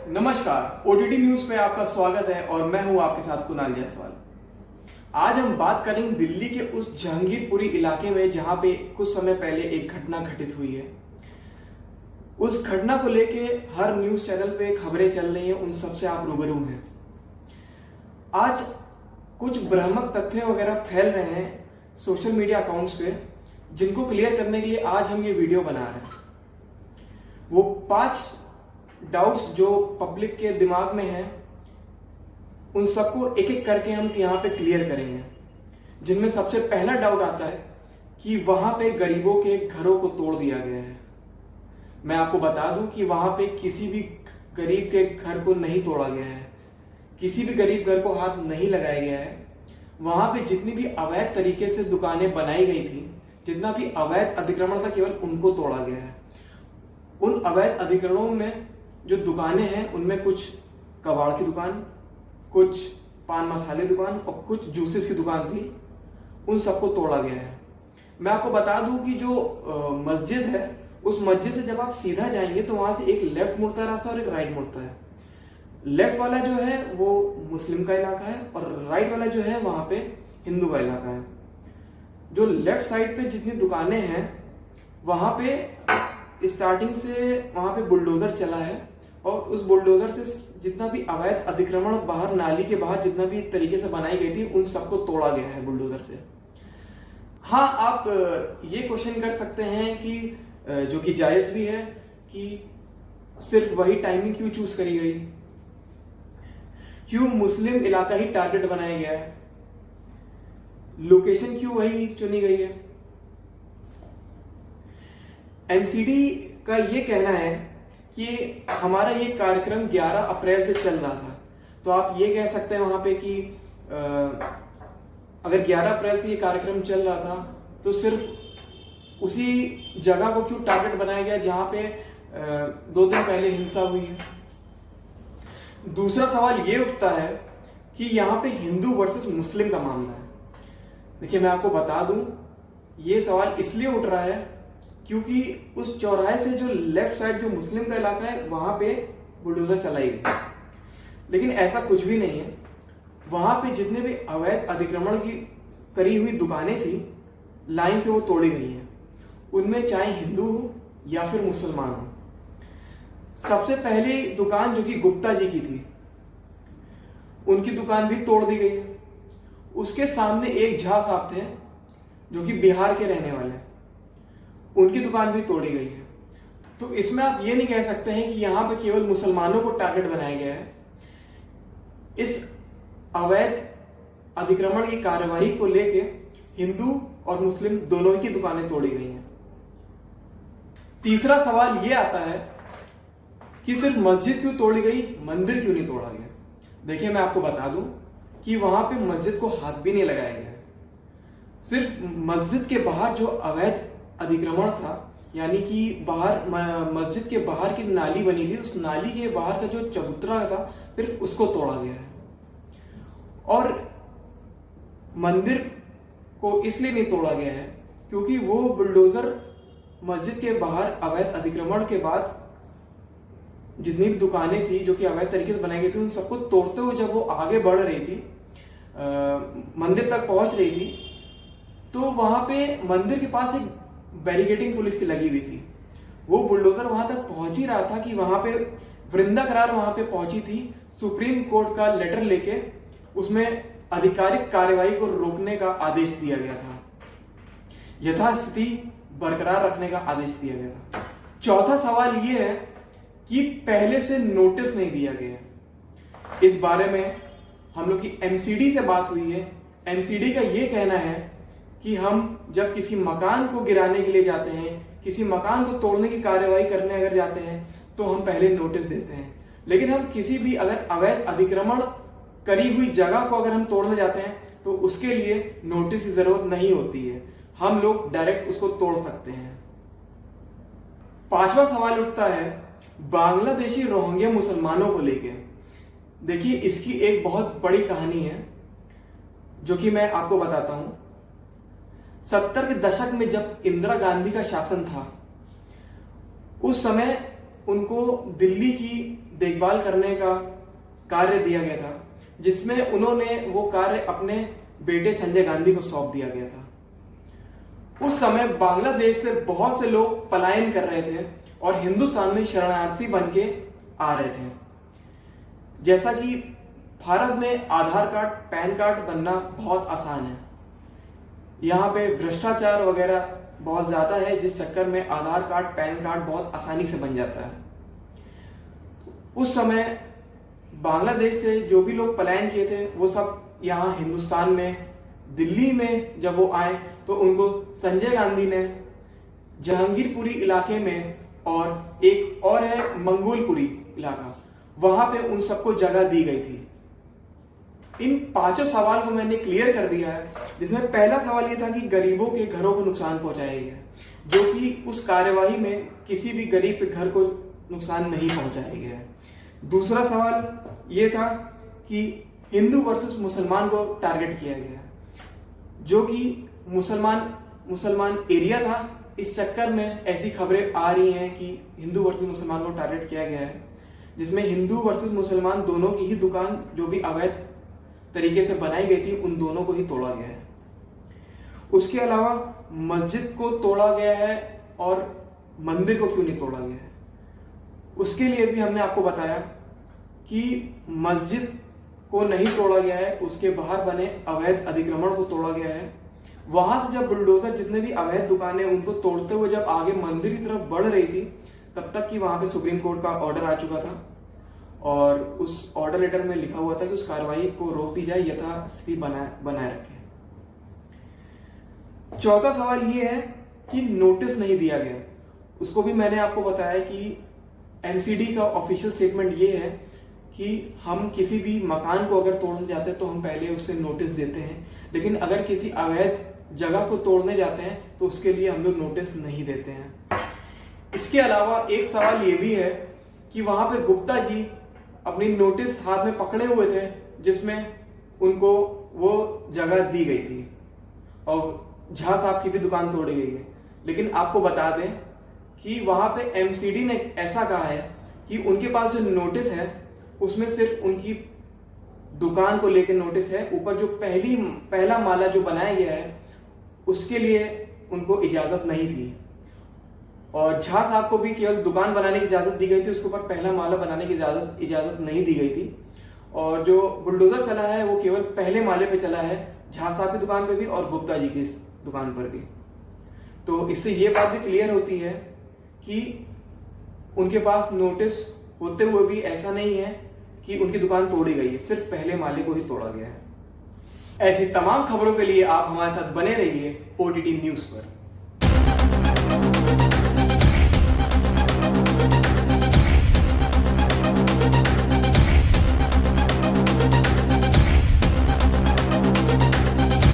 नमस्कार, OTT news पे आपका स्वागत है और मैं हूं आपके साथ कुणाल जायसवाल। आज हम बात करेंगे दिल्ली के उस जहांगीरपुरी इलाके में जहां पे कुछ समय पहले एक घटना घटित हुई है। उस घटना को लेके हर न्यूज चैनल पे खबरें चल रही हैं, उन सबसे आप रूबरू हैं। आज कुछ भ्रामक तथ्य वगैरह फैल रहे हैं सोशल मीडिया अकाउंट्स पे, जिनको क्लियर करने के लिए आज हम ये वीडियो बना रहे हैं। वो 5 डाउट्स जो पब्लिक के दिमाग में हैं, उन सबको एक एक करके हम यहाँ पे क्लियर करेंगे। जिनमें सबसे पहला डाउट आता है कि वहां पे गरीबों के घरों को तोड़ दिया गया है। मैं आपको बता दूं कि वहां पे किसी भी गरीब के घर को नहीं तोड़ा गया है, किसी भी गरीब घर को हाथ नहीं लगाया गया है। वहां पे जितनी भी अवैध तरीके से दुकानें बनाई गई थी, जितना भी अवैध अतिक्रमण था, केवल उनको तोड़ा गया है। उन अवैध अधिकरणों में जो दुकानें हैं, उनमें कुछ कबाड़ की दुकान, कुछ पान मसाले दुकान और कुछ जूसेस की दुकान थी, उन सबको तोड़ा गया है। मैं आपको बता दूं कि जो मस्जिद है, उस मस्जिद से जब आप सीधा जाएंगे तो वहां से एक लेफ्ट मुड़ता रास्ता और एक राइट मुड़ता है। लेफ्ट वाला जो है वो मुस्लिम का इलाका है और राइट वाला जो है वहां पे हिंदू का इलाका है। जो लेफ्ट साइड पे जितनी दुकानें हैं, वहां पे स्टार्टिंग से वहां पे बुलडोजर चला है और उस बुलडोजर से जितना भी अवैध अतिक्रमण बाहर नाली के बाहर जितना भी तरीके से बनाई गई थी, उन सबको तोड़ा गया है बुलडोजर से। हाँ, आप ये क्वेश्चन कर सकते हैं कि जो कि जायज भी है कि सिर्फ वही टाइमिंग क्यों चूज करी गई, क्यों मुस्लिम इलाका ही टारगेट बनाया गया है, लोकेशन क्यों वही चुनी गई है। एमसीडी का ये कहना है कि हमारा ये कार्यक्रम 11 अप्रैल से चल रहा था। तो आप ये कह सकते हैं वहां पे कि अगर 11 अप्रैल से ये कार्यक्रम चल रहा था तो सिर्फ उसी जगह को क्यों टारगेट बनाया गया जहां पे 2 दिन पहले हिंसा हुई है। दूसरा सवाल ये उठता है कि यहाँ पे हिंदू वर्सेस मुस्लिम का मामला है। देखिए, मैं आपको बता दूं, ये सवाल इसलिए उठ रहा है क्योंकि उस चौराहे से जो लेफ्ट साइड जो मुस्लिम का इलाका है, वहां पे बुलडोजर चलाई गई, लेकिन ऐसा कुछ भी नहीं है। वहां पे जितने भी अवैध अतिक्रमण की करी हुई दुकानें थी, लाइन से वो तोड़ी गई हैं। उनमें चाहे हिंदू हो या फिर मुसलमान हो। सबसे पहली दुकान जो कि गुप्ता जी की थी, उनकी दुकान भी तोड़ दी गई है। उसके सामने एक झा साहब थे जो कि बिहार के रहने वाले हैं, उनकी दुकान भी तोड़ी गई है। तो इसमें आप ये नहीं कह सकते हैं कि यहां पे केवल मुसलमानों को टारगेट बनाया गया है। इस अवैध अतिक्रमण की कार्यवाही को लेके हिंदू और मुस्लिम दोनों ही की दुकानें तोड़ी गई हैं। तीसरा सवाल ये आता है कि सिर्फ मस्जिद क्यों तोड़ी गई, मंदिर क्यों नहीं तोड़ा गया। देखिए, मैं आपको बता दूं कि वहां पे मस्जिद को हाथ भी नहीं लगाया गया। सिर्फ मस्जिद के बाहर जो अवैध अतिक्रमण था, यानी कि बाहर मस्जिद के बाहर की नाली बनी थी, उस नाली के बाहर का जो चबूतरा था, सिर्फ उसको तोड़ा गया है। और मंदिर को इसलिए नहीं तोड़ा गया है क्योंकि वो बुलडोजर मस्जिद के बाहर अवैध अतिक्रमण के बाद जितनी भी दुकानें थी जो कि अवैध तरीके से बनाई गई थी, उन सबको तोड़ते हुए जब वो आगे बढ़ रही थी, मंदिर तक पहुंच रही थी, तो वहां पे मंदिर के पास एक बैरिकेडिंग पुलिस की लगी हुई थी। वो बुलडोजर वहां तक पहुंच ही रहा था कि वहां पे वृंदा करार वहां पे पहुंची थी, सुप्रीम कोर्ट का लेटर लेके उसमें आधिकारिक कार्यवाही को रोकने का आदेश दिया गया था, यथास्थिति बरकरार रखने का आदेश दिया गया था। चौथा सवाल यह है कि पहले से नोटिस नहीं दिया गया। इस बारे में हम लोग की एमसीडी से बात हुई है। एमसीडी का यह कहना है कि हम जब किसी मकान को गिराने के लिए जाते हैं, किसी मकान को तोड़ने की कार्यवाही करने अगर जाते हैं, तो हम पहले नोटिस देते हैं। लेकिन हम किसी भी अगर अवैध अतिक्रमण करी हुई जगह को अगर हम तोड़ने जाते हैं, तो उसके लिए नोटिस की जरूरत नहीं होती है, हम लोग डायरेक्ट उसको तोड़ सकते हैं। पांचवा सवाल उठता है बांग्लादेशी रोहिंग्या मुसलमानों को लेके। देखिए, इसकी एक बहुत बड़ी कहानी है जो कि मैं आपको बताता हूं। 70 के दशक में जब इंदिरा गांधी का शासन था, उस समय उनको दिल्ली की देखभाल करने का कार्य दिया गया था, जिसमें उन्होंने वो कार्य अपने बेटे संजय गांधी को सौंप दिया गया था। उस समय बांग्लादेश से बहुत से लोग पलायन कर रहे थे और हिंदुस्तान में शरणार्थी बन के आ रहे थे। जैसा कि भारत में आधार कार्ड, पैन कार्ड बनना बहुत आसान है, यहाँ पे भ्रष्टाचार वगैरह बहुत ज्यादा है, जिस चक्कर में आधार कार्ड, पैन कार्ड बहुत आसानी से बन जाता है। उस समय बांग्लादेश से जो भी लोग पलायन किए थे वो सब यहाँ हिंदुस्तान में, दिल्ली में जब वो आए तो उनको संजय गांधी ने जहांगीरपुरी इलाके में, और एक और है मंगोलपुरी इलाका, वहां पे उन सबको जगह दी गई थी। इन पांचों सवाल को मैंने क्लियर कर दिया है, जिसमें पहला सवाल ये था कि गरीबों के घरों को नुकसान पहुंचाया गया, जो कि उस कार्यवाही में किसी भी गरीब के घर को नुकसान नहीं पहुंचाया गया है। दूसरा सवाल ये था कि हिंदू वर्सेस मुसलमान को टारगेट किया गया, जो कि मुसलमान एरिया था। इस चक्कर में ऐसी खबरें आ रही हैं कि हिंदू वर्सेस मुसलमान को टारगेट किया गया है, जिसमें हिंदू वर्सेस मुसलमान दोनों की ही दुकान जो भी अवैध तरीके से बनाई गई थी उन दोनों को ही तोड़ा गया है। उसके अलावा मस्जिद को तोड़ा गया है और मंदिर को क्यों नहीं तोड़ा गया है, उसके लिए भी हमने आपको बताया कि मस्जिद को नहीं तोड़ा गया है, उसके बाहर बने अवैध अतिक्रमण को तोड़ा गया है। वहां से जब बुलडोजर जितने भी अवैध दुकानें उनको तोड़ते हुए जब आगे मंदिर की तरफ बढ़ रही थी, तब तक कि वहां पे सुप्रीम कोर्ट का ऑर्डर आ चुका था और उस ऑर्डर लेटर में लिखा हुआ था कि उस कार्रवाई को रोक दी जाए, यथास्थिति बनाए रखें। चौथा सवाल ये है कि नोटिस नहीं दिया गया। उसको भी मैंने आपको बताया कि एमसीडी का ऑफिशियल स्टेटमेंट ये है कि हम किसी भी मकान को अगर तोड़ने जाते हैं तो हम पहले उससे नोटिस देते हैं, लेकिन अगर किसी अवैध जगह को तोड़ने जाते हैं तो उसके लिए हम लोग नोटिस नहीं देते हैं। इसके अलावा एक सवाल ये भी है कि वहां पे गुप्ता जी अपनी नोटिस हाथ में पकड़े हुए थे, जिसमें उनको वो जगह दी गई थी और झा साहब की भी दुकान तोड़ी गई है। लेकिन आपको बता दें कि वहां पे एमसीडी ने ऐसा कहा है कि उनके पास जो नोटिस है उसमें सिर्फ उनकी दुकान को लेकर नोटिस है, ऊपर जो पहला माला जो बनाया गया है उसके लिए उनको इजाजत नहीं थी। और झा साहब को भी केवल दुकान बनाने की इजाजत दी गई थी, उसके ऊपर पहला माला बनाने की इजाजत नहीं दी गई थी। और जो बुलडोजर चला है वो केवल पहले माले पे चला है, झा साहब की दुकान पे भी और गुप्ता जी की दुकान पर भी। तो इससे ये बात भी क्लियर होती है कि उनके पास नोटिस होते हुए भी ऐसा नहीं है कि उनकी दुकान तोड़ी गई है, सिर्फ पहले माले को ही तोड़ा गया है। ऐसी तमाम खबरों के लिए आप हमारे साथ बने रहिए OTT न्यूज पर।